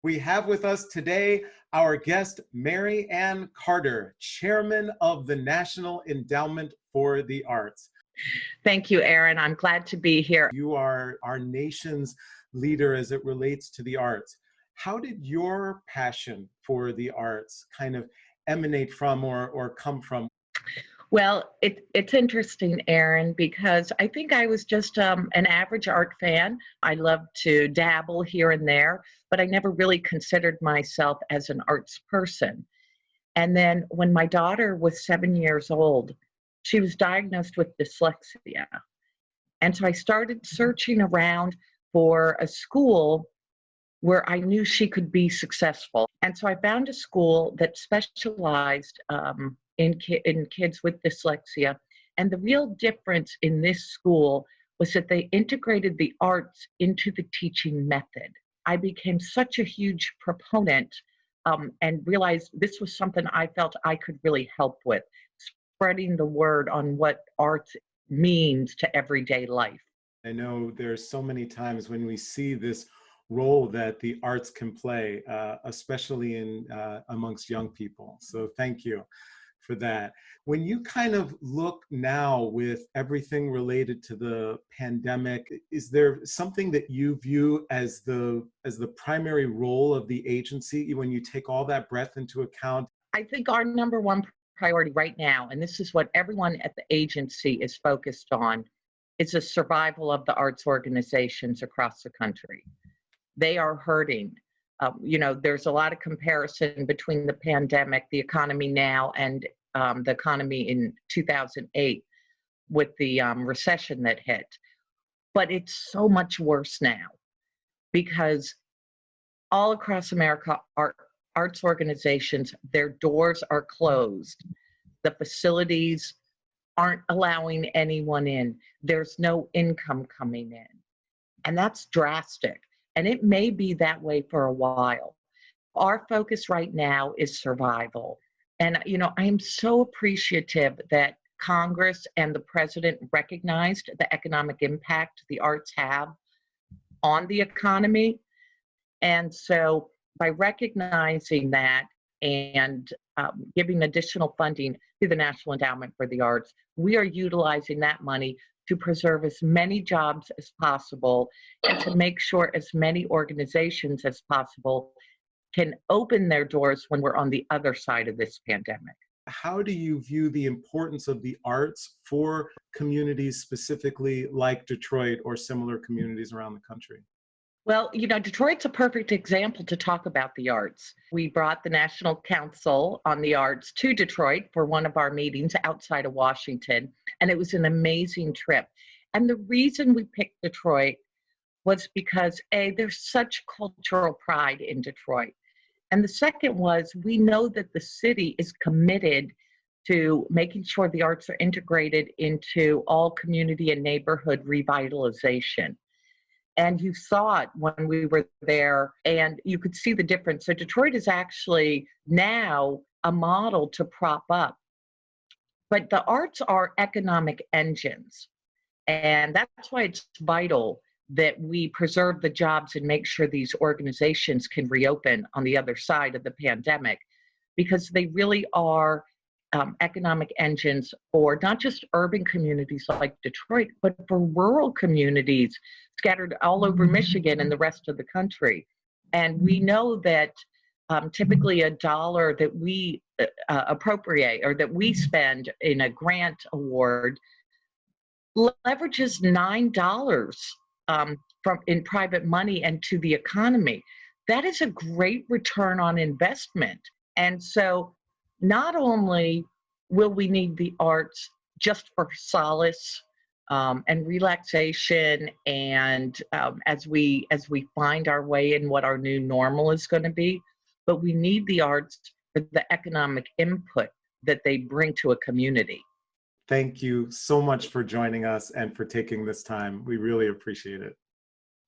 We have with us today our guest, Mary Ann Carter, Chairman of the National Endowment for the Arts. Thank you, Aaron. I'm glad to be here. You are our nation's leader as it relates to the arts. How did your passion for the arts kind of emanate from or come from? Well, it's interesting, Aaron, because I think I was just an average art fan. I love to dabble here and there, but I never really considered myself as an arts person. And then when my daughter was 7 years old, she was diagnosed with dyslexia. And so I started searching around for a school where I knew she could be successful. And so I found a school that specialized in kids with dyslexia. And the real difference in this school was that they integrated the arts into the teaching method. I became such a huge proponent and realized this was something I felt I could really help with, spreading the word on what arts means to everyday life. I know there's so many times when we see this role that the arts can play, especially in amongst young people. So thank you for that. When you kind of look now with everything related to the pandemic, is there something that you view as the primary role of the agency when you take all that breadth into account? I think our number one priority right now, and this is what everyone at the agency is focused on, is the survival of the arts organizations across the country. They are hurting. There's a lot of comparison between the pandemic, the economy now, and the economy in 2008 with the recession that hit. But it's so much worse now because all across America, our arts organizations, their doors are closed. The facilities aren't allowing anyone in. There's no income coming in. And that's drastic. And it may be that way for a while. Our focus right now is survival. And, I am so appreciative that Congress and the president recognized the economic impact the arts have on the economy. And so by recognizing that and giving additional funding to the National Endowment for the Arts, we are utilizing that money to preserve as many jobs as possible and to make sure as many organizations as possible can open their doors when we're on the other side of this pandemic. How do you view the importance of the arts for communities specifically like Detroit or similar communities around the country? Well, Detroit's a perfect example to talk about the arts. We brought the National Council on the Arts to Detroit for one of our meetings outside of Washington, and it was an amazing trip. And the reason we picked Detroit was because, A, there's such cultural pride in Detroit. And the second was we know that the city is committed to making sure the arts are integrated into all community and neighborhood revitalization. And you saw it when we were there, and you could see the difference. So Detroit is actually now a model to prop up. But the arts are economic engines. And that's why it's vital that we preserve the jobs and make sure these organizations can reopen on the other side of the pandemic, because they really are economic engines for not just urban communities like Detroit, but for rural communities scattered all over Michigan and the rest of the country. And we know that typically a dollar that we appropriate or that we spend in a grant award leverages $9 from in private money and to the economy. That is a great return on investment. And so not only will we need the arts just for solace and relaxation and as we find our way in what our new normal is going to be, but we need the arts for the economic input that they bring to a community. Thank you so much for joining us and for taking this time. We really appreciate it.